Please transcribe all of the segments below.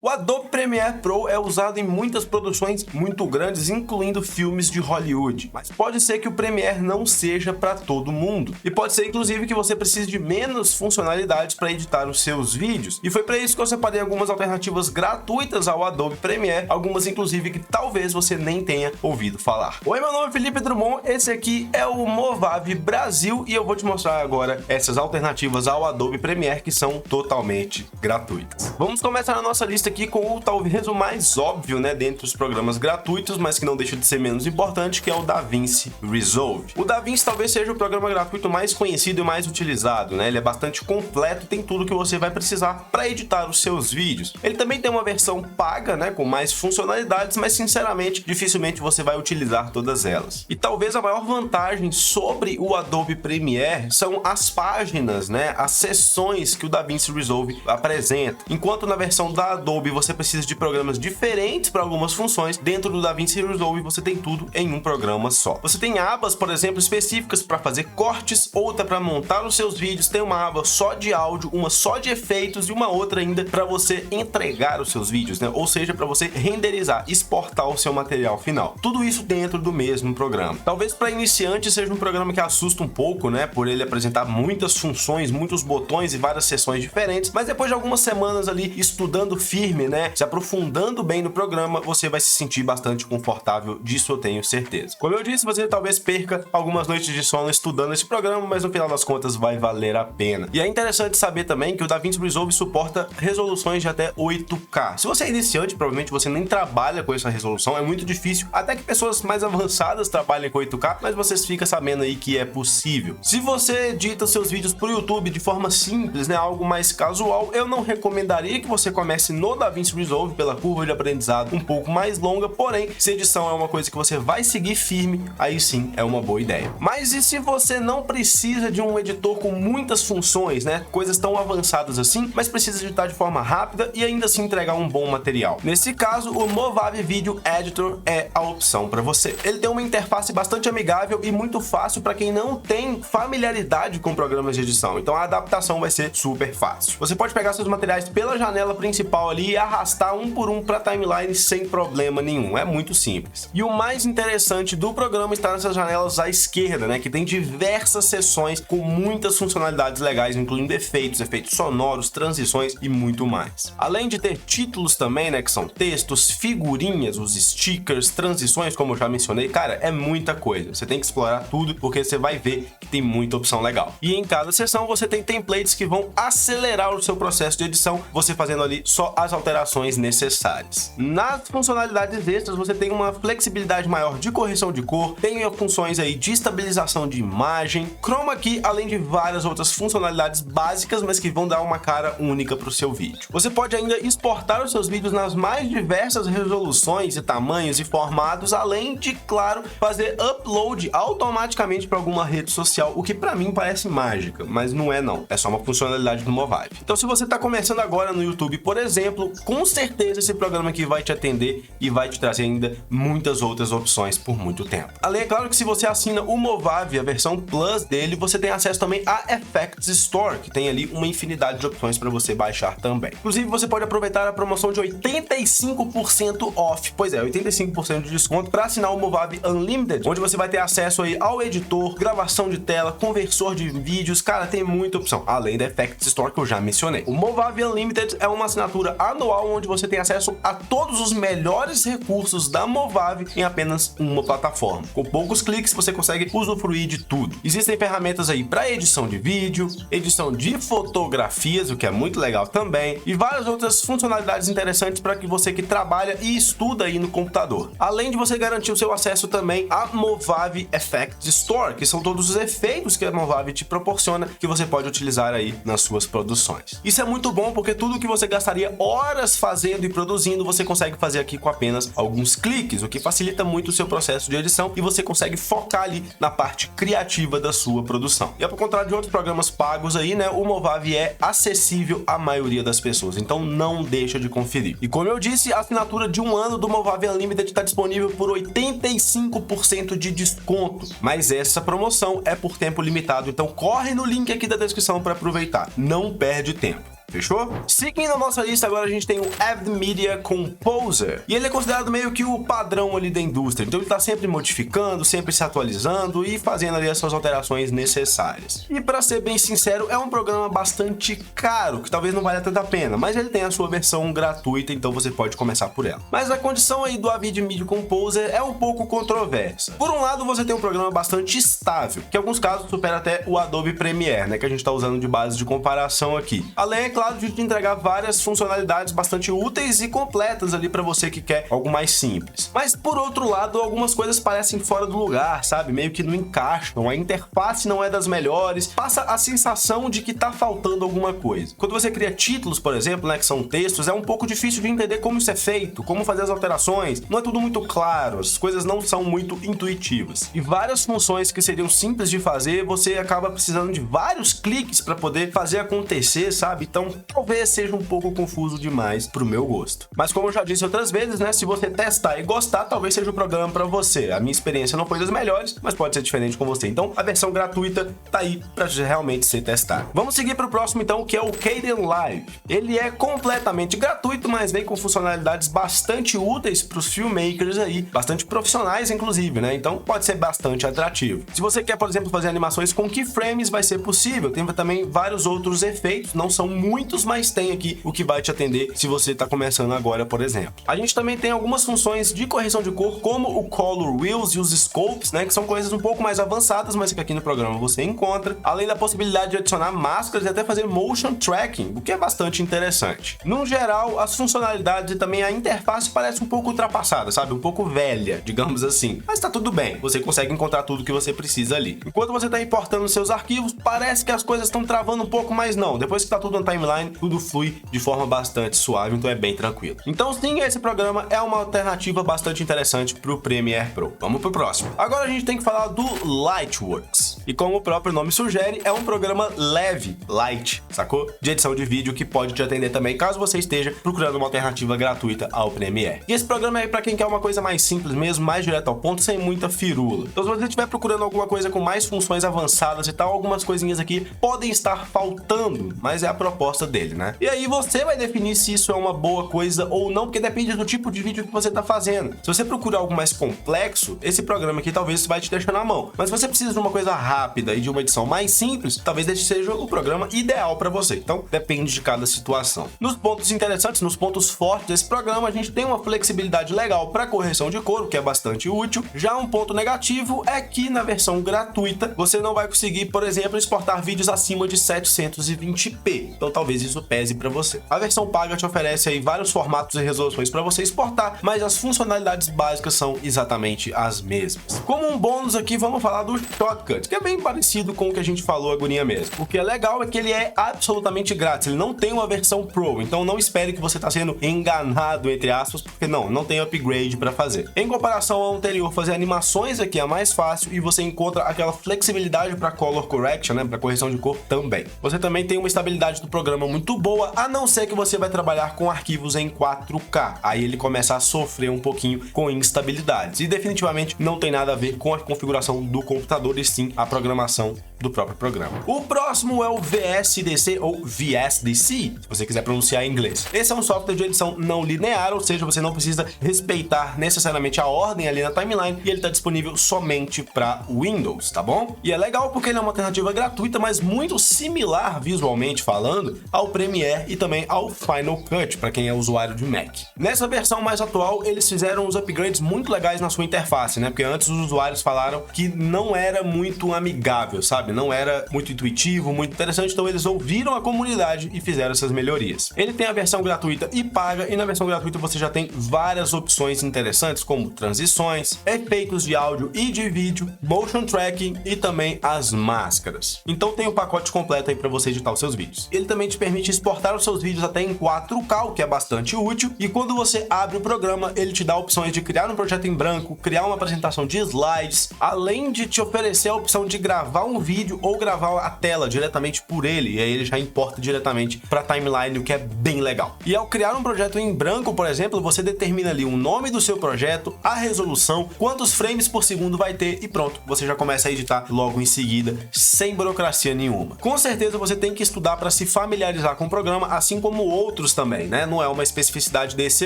O Adobe Premiere Pro é usado em muitas produções muito grandes, incluindo filmes de Hollywood. Mas pode ser que o Premiere não seja para todo mundo. E pode ser, inclusive, que você precise de menos funcionalidades para editar os seus vídeos. E foi para isso que eu separei algumas alternativas gratuitas ao Adobe Premiere, algumas, inclusive, que talvez você nem tenha ouvido falar. Oi, meu nome é Felipe Drummond, esse aqui é o Movavi Brasil e eu vou te mostrar agora essas alternativas ao Adobe Premiere que são totalmente gratuitas. Vamos começar a nossa lista aqui com o talvez o mais óbvio, né, dentre os programas gratuitos, mas que não deixa de ser menos importante, que é o DaVinci Resolve. O DaVinci talvez seja o programa gratuito mais conhecido e mais utilizado, né? Ele é bastante completo, tem tudo que você vai precisar para editar os seus vídeos. Ele também tem uma versão paga, né, com mais funcionalidades, mas sinceramente, dificilmente você vai utilizar todas elas. E talvez a maior vantagem sobre o Adobe Premiere são as páginas, né, as seções que o DaVinci Resolve apresenta. Enquanto na versão da Adobe você precisa de programas diferentes para algumas funções, dentro do DaVinci Resolve você tem tudo em um programa só. Você tem abas, por exemplo, específicas para fazer cortes, outra para montar os seus vídeos, tem uma aba só de áudio, uma só de efeitos e uma outra ainda para você entregar os seus vídeos, né? Ou seja, para você renderizar, exportar o seu material final. Tudo isso dentro do mesmo programa. Talvez para iniciantes seja um programa que assusta um pouco, né? Por ele apresentar muitas funções, muitos botões e várias seções diferentes, mas depois de algumas semanas ali estudando firme, né, se aprofundando bem no programa, você vai se sentir bastante confortável, disso eu tenho certeza. Como eu disse, você talvez perca algumas noites de sono estudando esse programa, mas no final das contas vai valer a pena. E é interessante saber também que o DaVinci Resolve suporta resoluções de até 8K. Se você é iniciante, provavelmente você nem trabalha com essa resolução, é muito difícil, até que pessoas mais avançadas trabalhem com 8K, mas vocês ficam sabendo aí que é possível. Se você edita seus vídeos para o YouTube de forma simples, né, algo mais casual, eu não recomendaria que você comece no DaVinci Resolve pela curva de aprendizado um pouco mais longa, porém, se edição é uma coisa que você vai seguir firme, aí sim é uma boa ideia. Mas e se você não precisa de um editor com muitas funções, né, coisas tão avançadas assim, mas precisa editar de forma rápida e ainda assim entregar um bom material? Nesse caso, o Movavi Video Editor é a opção para você. Ele tem uma interface bastante amigável e muito fácil para quem não tem familiaridade com programas de edição, então a adaptação vai ser super fácil. Você pode pegar seus materiais pela janela principal ali e arrastar um por um para a timeline sem problema nenhum, é muito simples. E o mais interessante do programa está nessas janelas à esquerda, né, que tem diversas seções com muitas funcionalidades legais, incluindo efeitos sonoros, transições e muito mais. Além de ter títulos também, né, que são textos, figurinhas, os stickers, transições, como eu já mencionei, cara, é muita coisa. Você tem que explorar tudo porque você vai ver que tem muita opção legal. E em cada seção você tem templates que vão acelerar o seu processo de edição, você fazendo ali só as alterações necessárias. Nas funcionalidades extras você tem uma flexibilidade maior de correção de cor, tem funções aí de estabilização de imagem, chroma key, além de várias outras funcionalidades básicas, mas que vão dar uma cara única para o seu vídeo. Você pode ainda exportar os seus vídeos nas mais diversas resoluções e tamanhos e formatos, além de, claro, fazer upload automaticamente para alguma rede social, o que para mim parece mágica, mas não é não, é só uma funcionalidade do Movavi. Então se você está começando agora no YouTube, por exemplo, com certeza esse programa aqui vai te atender e vai te trazer ainda muitas outras opções por muito tempo. Além, é claro que se você assina o Movavi, a versão Plus dele, você tem acesso também a Effects Store, que tem ali uma infinidade de opções para você baixar também. Inclusive, você pode aproveitar a promoção de 85% off, pois é, 85% de desconto para assinar o Movavi Unlimited, onde você vai ter acesso aí ao editor, gravação de tela, conversor de vídeos, cara, tem muita opção, além da Effects Store que eu já mencionei. O Movavi Unlimited é uma assinatura anual onde você tem acesso a todos os melhores recursos da Movavi em apenas uma plataforma. Com poucos cliques você consegue usufruir de tudo. Existem ferramentas aí para edição de vídeo, edição de fotografias, o que é muito legal também, e várias outras funcionalidades interessantes para que você que trabalha e estuda aí no computador. Além de você garantir o seu acesso também a Movavi Effects Store, que são todos os efeitos que a Movavi te proporciona, que você pode utilizar aí nas suas produções. Isso é muito bom porque tudo que você gastaria horas fazendo e produzindo, você consegue fazer aqui com apenas alguns cliques, o que facilita muito o seu processo de edição e você consegue focar ali na parte criativa da sua produção. E ao contrário de outros programas pagos aí, né, o Movavi é acessível à maioria das pessoas, então não deixa de conferir. E como eu disse, a assinatura de 1 ano do Movavi Unlimited está disponível por 85% de desconto, mas essa promoção é por tempo limitado, então corre no link aqui da descrição para aproveitar, não perde tempo. Fechou? Seguindo a nossa lista, agora a gente tem o AVMedia Composer. E ele é considerado meio que o padrão ali da indústria. Então ele tá sempre modificando, sempre se atualizando e fazendo ali as suas alterações necessárias. E para ser bem sincero, é um programa bastante caro, que talvez não valha tanta pena, mas ele tem a sua versão gratuita, então você pode começar por ela. Mas a condição aí do AVMedia Composer é um pouco controversa. Por um lado, você tem um programa bastante estável, que em alguns casos supera até o Adobe Premiere, né, que a gente está usando de base de comparação aqui. Além, é claro, de te entregar várias funcionalidades bastante úteis e completas ali para você que quer algo mais simples. Mas por outro lado, algumas coisas parecem fora do lugar, sabe? Meio que não encaixam, a interface não é das melhores, passa a sensação de que tá faltando alguma coisa. Quando você cria títulos, por exemplo, né, que são textos, é um pouco difícil de entender como isso é feito, como fazer as alterações, não é tudo muito claro, as coisas não são muito intuitivas. E várias funções que seriam simples de fazer, você acaba precisando de vários cliques para poder fazer acontecer, sabe? Então, talvez seja um pouco confuso demais pro meu gosto. Mas como eu já disse outras vezes, né, se você testar e gostar, talvez seja o programa para você. A minha experiência não foi das melhores, mas pode ser diferente com você. Então, a versão gratuita tá aí para realmente ser testada. Vamos seguir pro próximo então, que é o Kdenlive. Ele é completamente gratuito, mas vem com funcionalidades bastante úteis para os filmmakers aí, bastante profissionais inclusive, né? Então, pode ser bastante atrativo. Se você quer, por exemplo, fazer animações com keyframes, vai ser possível. Tem também vários outros efeitos, não são muitos, mas tem aqui o que vai te atender se você está começando agora, por exemplo. A gente também tem algumas funções de correção de cor, como o Color Wheels e os Scopes, né, que são coisas um pouco mais avançadas, mas que aqui no programa você encontra, além da possibilidade de adicionar máscaras e até fazer motion tracking, o que é bastante interessante. No geral, as funcionalidades e também a interface parece um pouco ultrapassada, sabe? Um pouco velha, digamos assim. Mas tá tudo bem, você consegue encontrar tudo que você precisa ali. Enquanto você tá importando seus arquivos, parece que as coisas estão travando um pouco, mas não. Depois que tá tudo na timeline, tudo flui de forma bastante suave, então é bem tranquilo. Então sim, esse programa é uma alternativa bastante interessante pro Premiere Pro. Vamos pro próximo. Agora a gente tem que falar do Lightworks. E como o próprio nome sugere, é um programa leve, light, sacou? De edição de vídeo que pode te atender também, caso você esteja procurando uma alternativa gratuita ao Premiere. E esse programa é para quem quer uma coisa mais simples mesmo, mais direto ao ponto, sem muita firula. Então se você estiver procurando alguma coisa com mais funções avançadas e tal, algumas coisinhas aqui podem estar faltando, mas é a proposta dele, né? E aí você vai definir se isso é uma boa coisa ou não, porque depende do tipo de vídeo que você tá fazendo. Se você procura algo mais complexo, esse programa aqui talvez vai te deixar na mão. Mas se você precisa de uma coisa rápida e de uma edição mais simples, talvez esse seja o programa ideal para você. Então, depende de cada situação. Nos pontos interessantes, nos pontos fortes desse programa, a gente tem uma flexibilidade legal para correção de cor, o que é bastante útil. Já um ponto negativo é que na versão gratuita, você não vai conseguir, por exemplo, exportar vídeos acima de 720p. Então, talvez isso pese para você. A versão paga te oferece aí vários formatos e resoluções para você exportar, mas as funcionalidades básicas são exatamente as mesmas. Como um bônus aqui, vamos falar do Shotcut, que é bem parecido com o que a gente falou agorinha mesmo. O que é legal é que ele é absolutamente grátis, ele não tem uma versão Pro, então não espere que você está sendo enganado, entre aspas, porque não tem upgrade para fazer. Em comparação ao anterior, fazer animações aqui é mais fácil e você encontra aquela flexibilidade para color correction, né, para correção de cor também. Você também tem uma estabilidade do programa muito boa, a não ser que você vai trabalhar com arquivos em 4K. Aí ele começa a sofrer um pouquinho com instabilidades. E definitivamente não tem nada a ver com a configuração do computador, e sim a programação do próprio programa. O próximo é o VSDC ou VSDC, se você quiser pronunciar em inglês. Esse é um software de edição não linear, ou seja, você não precisa respeitar necessariamente a ordem ali na timeline, e ele está disponível somente para Windows, tá bom? E é legal porque ele é uma alternativa gratuita, mas muito similar visualmente falando ao Premiere e também ao Final Cut para quem é usuário de Mac. Nessa versão mais atual, eles fizeram uns upgrades muito legais na sua interface, né? Porque antes os usuários falaram que não era muito amigável, sabe? Não era muito intuitivo, muito interessante, então eles ouviram a comunidade e fizeram essas melhorias. Ele tem a versão gratuita e paga, e na versão gratuita você já tem várias opções interessantes, como transições, efeitos de áudio e de vídeo, motion tracking e também as máscaras. Então tem o pacote completo aí para você editar os seus vídeos. Ele também te permite exportar os seus vídeos até em 4K, o que é bastante útil, e quando você abre o programa, ele te dá opções de criar um projeto em branco, criar uma apresentação de slides, além de te oferecer a opção de gravar um vídeo ou gravar a tela diretamente por ele, e aí ele já importa diretamente para a timeline, o que é bem legal. E ao criar um projeto em branco, por exemplo, você determina ali o nome do seu projeto, a resolução, quantos frames por segundo vai ter e pronto, você já começa a editar logo em seguida, sem burocracia nenhuma. Com certeza você tem que estudar para se familiarizar familiarizar com o programa, assim como outros também, né? Não é uma especificidade desse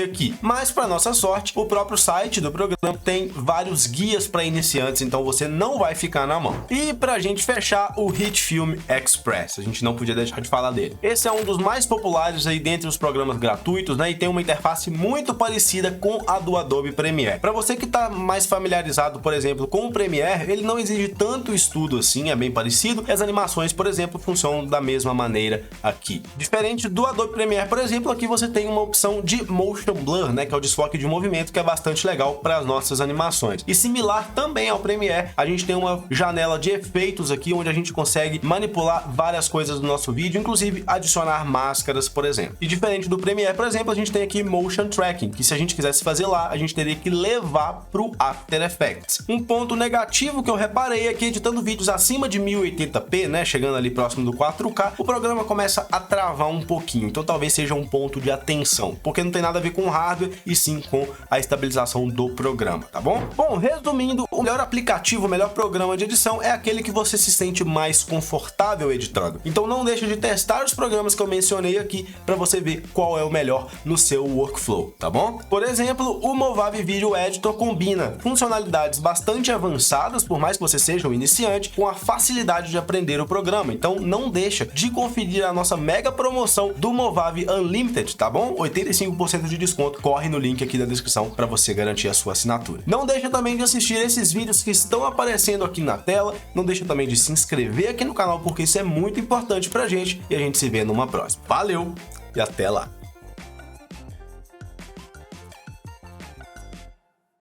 aqui. Mas, para nossa sorte, o próprio site do programa tem vários guias para iniciantes, então você não vai ficar na mão. E pra gente fechar, o HitFilm Express, a gente não podia deixar de falar dele. Esse é um dos mais populares aí dentre os programas gratuitos, né? E tem uma interface muito parecida com a do Adobe Premiere. Para você que tá mais familiarizado, por exemplo, com o Premiere, ele não exige tanto estudo assim, é bem parecido, e as animações, por exemplo, funcionam da mesma maneira aqui. Diferente do Adobe Premiere, por exemplo, aqui você tem uma opção de Motion Blur, né, que é o desfoque de movimento, que é bastante legal para as nossas animações. E similar também ao Premiere, a gente tem uma janela de efeitos aqui, onde a gente consegue manipular várias coisas do nosso vídeo, inclusive adicionar máscaras, por exemplo. E diferente do Premiere, por exemplo, a gente tem aqui Motion Tracking, que se a gente quisesse fazer lá, a gente teria que levar para o After Effects. Um ponto negativo que eu reparei é que editando vídeos acima de 1080p, né, chegando ali próximo do 4K, o programa começa a travar um pouquinho, então talvez seja um ponto de atenção, porque não tem nada a ver com o hardware e sim com a estabilização do programa, tá bom? Bom, resumindo, o melhor aplicativo, o melhor programa de edição é aquele que você se sente mais confortável editando. Então não deixe de testar os programas que eu mencionei aqui para você ver qual é o melhor no seu workflow, tá bom? Por exemplo, o Movavi Video Editor combina funcionalidades bastante avançadas, por mais que você seja um iniciante, com a facilidade de aprender o programa. Então não deixa de conferir a nossa mega promoção do Movavi Unlimited, tá bom? 85% de desconto. Corre no link aqui da descrição para você garantir a sua assinatura. Não deixa também de assistir esses vídeos que estão aparecendo aqui na tela. Não deixa também de se inscrever aqui no canal, porque isso é muito importante pra gente, e a gente se vê numa próxima. Valeu e até lá!